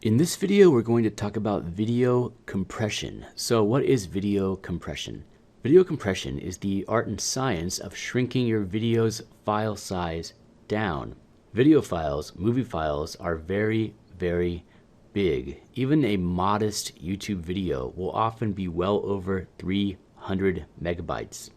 In this video, we're going to talk about video compression. So what is video compression? Video compression is the art and science of shrinking your video's file size down. Video files, movie files, are very, very big. Even a modest YouTube video will often be well over 300 megabytes.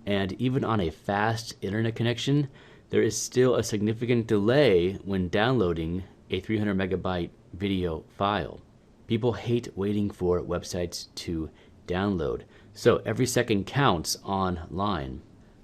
And even on a fast internet connection, there is still a significant delay when downloading a 300 megabyte video file. People hate waiting for websites to download, so every second counts online.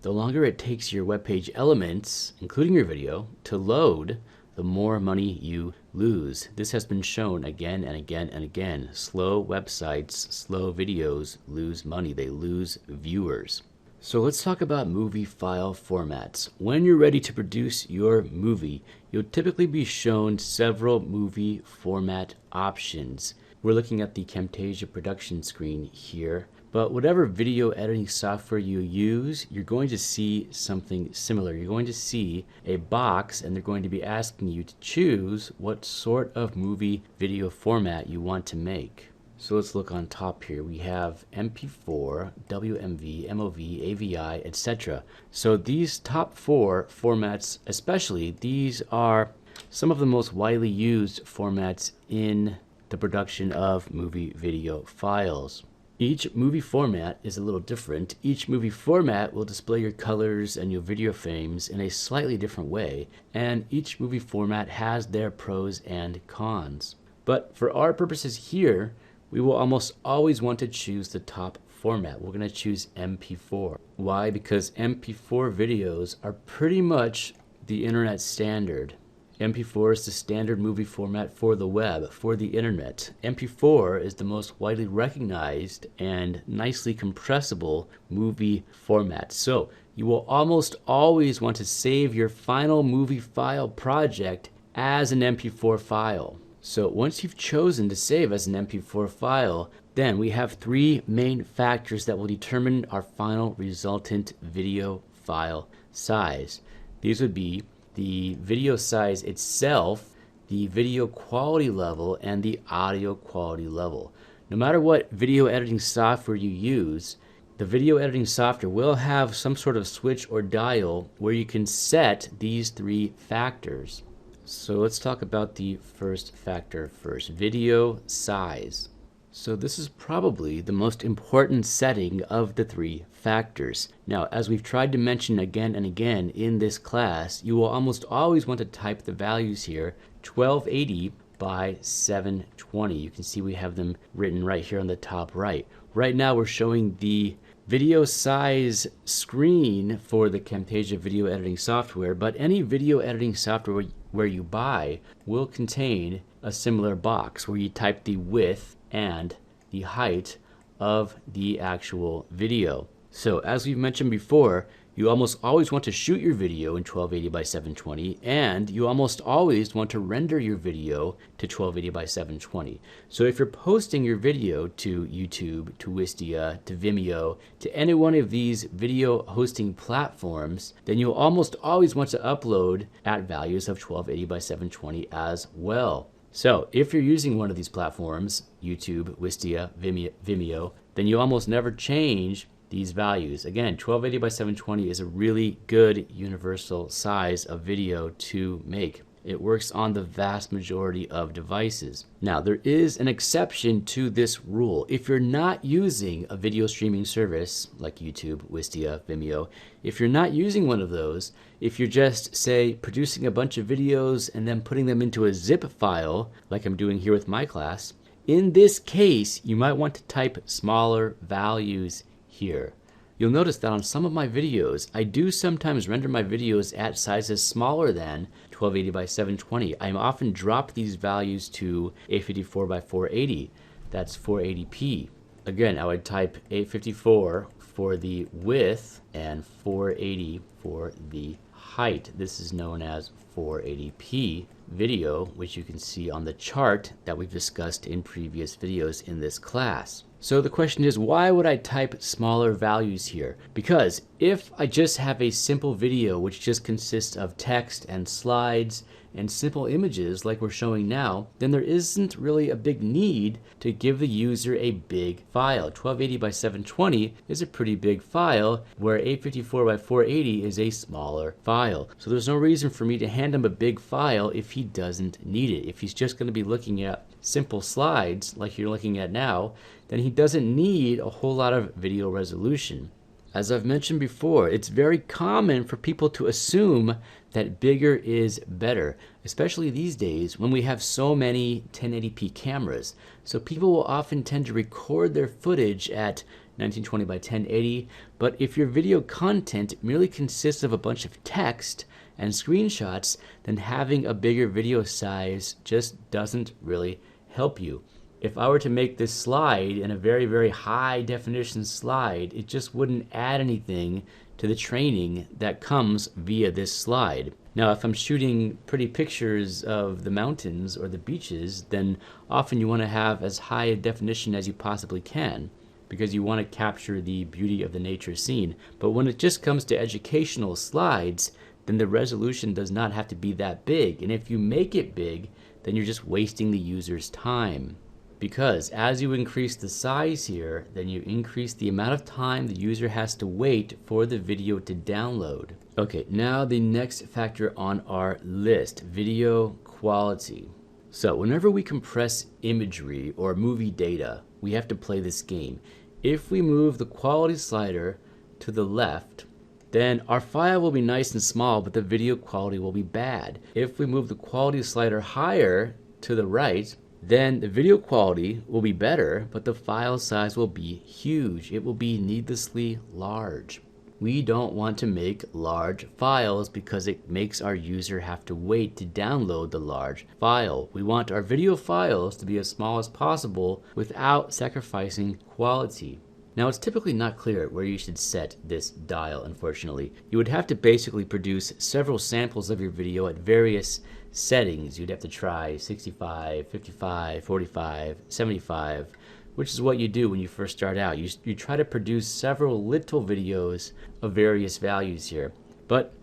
The longer it takes your web page elements, including your video, to load, the more money you lose. This has been shown again and again and again. Slow websites, slow videos lose money. They lose viewers. So let's talk about movie file formats. When you're ready to produce your movie, you'll typically be shown several movie format options. We're looking at the Camtasia production screen here, but whatever video editing software you use, you're going to see something similar. You're going to see a box, and they're going to be asking you to choose what sort of movie video format you want to make. So let's look on top here. We have MP4, WMV, MOV, AVI, etc. So these top four formats especially, these are some of the most widely used formats in the production of movie video files. Each movie format is a little different. Each movie format will display your colors and your video frames in a slightly different way, and each movie format has their pros and cons. But for our purposes here, we will almost always want to choose the top format. We're going to choose MP4. Why? Because MP4 videos are pretty much the internet standard. MP4 is the standard movie format for the web, for the internet. MP4 is the most widely recognized and nicely compressible movie format. So you will almost always want to save your final movie file project as an MP4 file. So once you've chosen to save as an MP4 file, then we have three main factors that will determine our final resultant video file size. These would be the video size itself, the video quality level, and the audio quality level. No matter what video editing software you use, the video editing software will have some sort of switch or dial where you can set these three factors. So let's talk about the first factor first, video size. So this is probably the most important setting of the three factors. Now, as we've tried to mention again and again in this class, you will almost always want to type the values here, 1280 by 720. You can see we have them written right here on the top right. Right now we're showing the video size screen for the Camtasia video editing software, but any video editing software where you buy will contain a similar box where you type the width and the height of the actual video. So as we've mentioned before, you almost always want to shoot your video in 1280 by 720, and you almost always want to render your video to 1280 by 720. So if you're posting your video to YouTube, to Wistia, to Vimeo, to any one of these video hosting platforms, then you'll almost always want to upload at values of 1280 by 720 as well. So if you're using one of these platforms, YouTube, Wistia, Vimeo, then you almost never change these values. Again, 1280 by 720 is a really good universal size of video to make. It works on the vast majority of devices. Now, there is an exception to this rule. If you're not using a video streaming service like YouTube, Wistia, Vimeo, if you're not using one of those, if you're just, say, producing a bunch of videos and then putting them into a zip file, like I'm doing here with my class, in this case, you might want to type smaller values here. You'll notice that on some of my videos, I do sometimes render my videos at sizes smaller than 1280 by 720. I often drop these values to 854 by 480. That's 480p. Again, I would type 854 for the width and 480 for the height. This is known as 480p video, which you can see on the chart that we've discussed in previous videos in this class. So the question is, why would I type smaller values here? Because if I just have a simple video which just consists of text and slides and simple images like we're showing now, then there isn't really a big need to give the user a big file. 1280 by 720 is a pretty big file, where 854 by 480 is a smaller file. So there's no reason for me to hand him a big file if he doesn't need it. If he's just going to be looking at simple slides like you're looking at now, then he doesn't need a whole lot of video resolution. As I've mentioned before, it's very common for people to assume that bigger is better, especially these days when we have so many 1080p cameras. So people will often tend to record their footage at 1920 by 1080, but if your video content merely consists of a bunch of text and screenshots, then having a bigger video size just doesn't really help you. If I were to make this slide in a very, very high definition slide, it just wouldn't add anything to the training that comes via this slide. Now, if I'm shooting pretty pictures of the mountains or the beaches, then often you want to have as high a definition as you possibly can, because you want to capture the beauty of the nature scene. But when it just comes to educational slides, then the resolution does not have to be that big. And if you make it big, then you're just wasting the user's time. Because as you increase the size here, then you increase the amount of time the user has to wait for the video to download. Okay, now the next factor on our list, video quality. So whenever we compress imagery or movie data, we have to play this game. If we move the quality slider to the left, then our file will be nice and small, but the video quality will be bad. If we move the quality slider higher to the right, then the video quality will be better, but the file size will be huge. It will be needlessly large. We don't want to make large files because it makes our user have to wait to download the large file. We want our video files to be as small as possible without sacrificing quality. Now, it's typically not clear where you should set this dial, unfortunately. You would have to basically produce several samples of your video at various settings. You'd have to try 65, 55, 45, 75, which is what you do when you first start out. You try to produce several little videos of various values here. But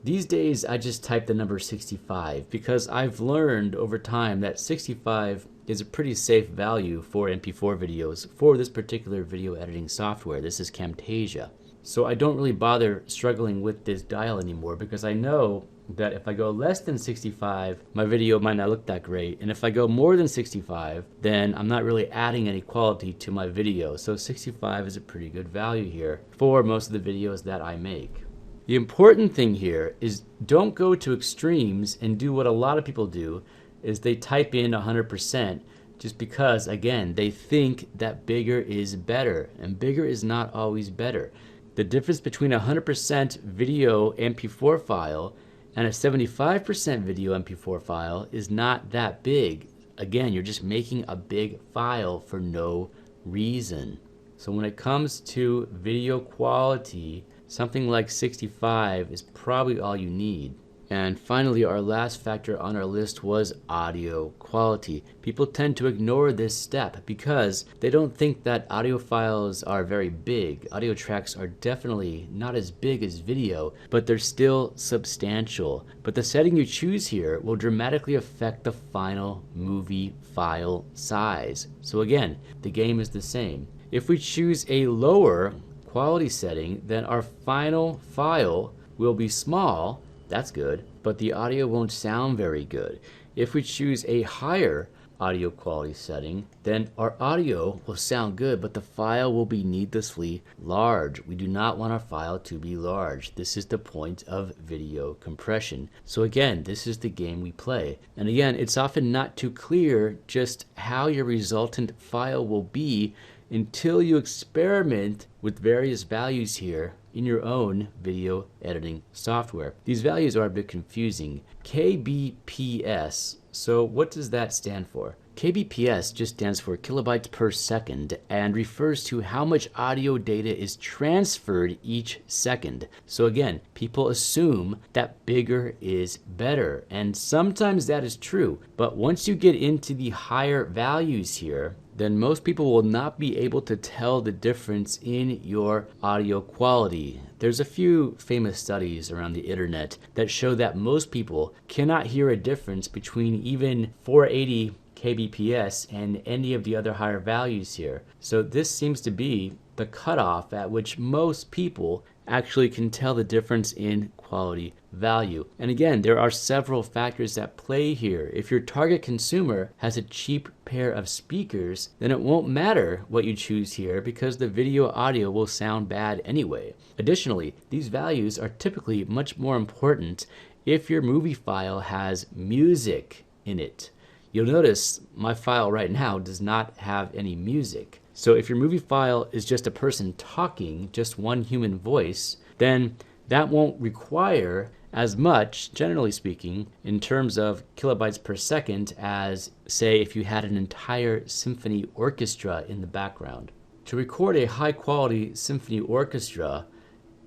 these days, I just type the number 65 because I've learned over time that 65 is a pretty safe value for MP4 videos for this particular video editing software. This is Camtasia. So I don't really bother struggling with this dial anymore because I know that if I go less than 65, my video might not look that great. And if I go more than 65, then I'm not really adding any quality to my video. So 65 is a pretty good value here for most of the videos that I make. The important thing here is don't go to extremes and do what a lot of people do, is they type in 100% just because, again, they think that bigger is better, and bigger is not always better. The difference between a 100% video MP4 file and a 75% video MP4 file is not that big. Again, you're just making a big file for no reason. So when it comes to video quality, something like 65 is probably all you need. And finally, our last factor on our list was audio quality. People tend to ignore this step because they don't think that audio files are very big. Audio tracks are definitely not as big as video, but they're still substantial. But the setting you choose here will dramatically affect the final movie file size. So again, the game is the same. If we choose a lower quality setting, then our final file will be small. That's good, but the audio won't sound very good. If we choose a higher audio quality setting, then our audio will sound good, but the file will be needlessly large. We do not want our file to be large. This is the point of video compression. So again, this is the game we play. And again, it's often not too clear just how your resultant file will be until you experiment with various values here in your own video editing software. These values are a bit confusing. kbps, so what does that stand for? kbps just stands for kilobytes per second and refers to how much audio data is transferred each second. So again, people assume that bigger is better, and sometimes that is true, but once you get into the higher values here, then most people will not be able to tell the difference in your audio quality. There's a few famous studies around the internet that show that most people cannot hear a difference between even 480 kbps and any of the other higher values here. So this seems to be the cutoff at which most people actually can tell the difference in quality value. And again, there are several factors at play here. If your target consumer has a cheap pair of speakers, then it won't matter what you choose here because the video audio will sound bad anyway. Additionally, these values are typically much more important if your movie file has music in it. You'll notice my file right now does not have any music. So if your movie file is just a person talking, just one human voice, then that won't require as much, generally speaking, in terms of kilobytes per second as, say, if you had an entire symphony orchestra in the background. To record a high-quality symphony orchestra,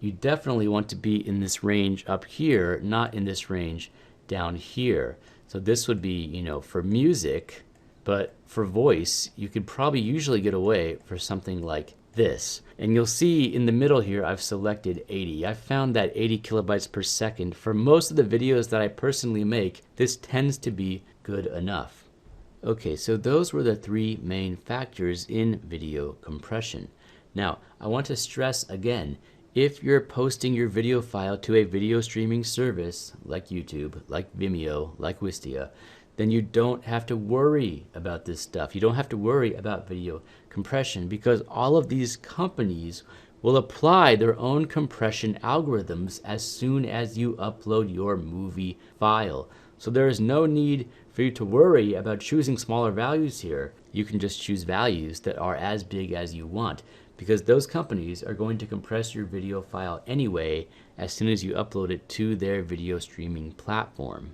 you definitely want to be in this range up here, not in this range down here. So this would be, for music, but for voice, you could probably usually get away for something like this. And you'll see in the middle here, I've selected 80. I found that 80 kilobytes per second. For most of the videos that I personally make, this tends to be good enough. Okay, so those were the three main factors in video compression. Now, I want to stress again, if you're posting your video file to a video streaming service like YouTube, like Vimeo, like Wistia, then you don't have to worry about this stuff. You don't have to worry about video compression because all of these companies will apply their own compression algorithms as soon as you upload your movie file. So there is no need for you to worry about choosing smaller values here. You can just choose values that are as big as you want because those companies are going to compress your video file anyway as soon as you upload it to their video streaming platform.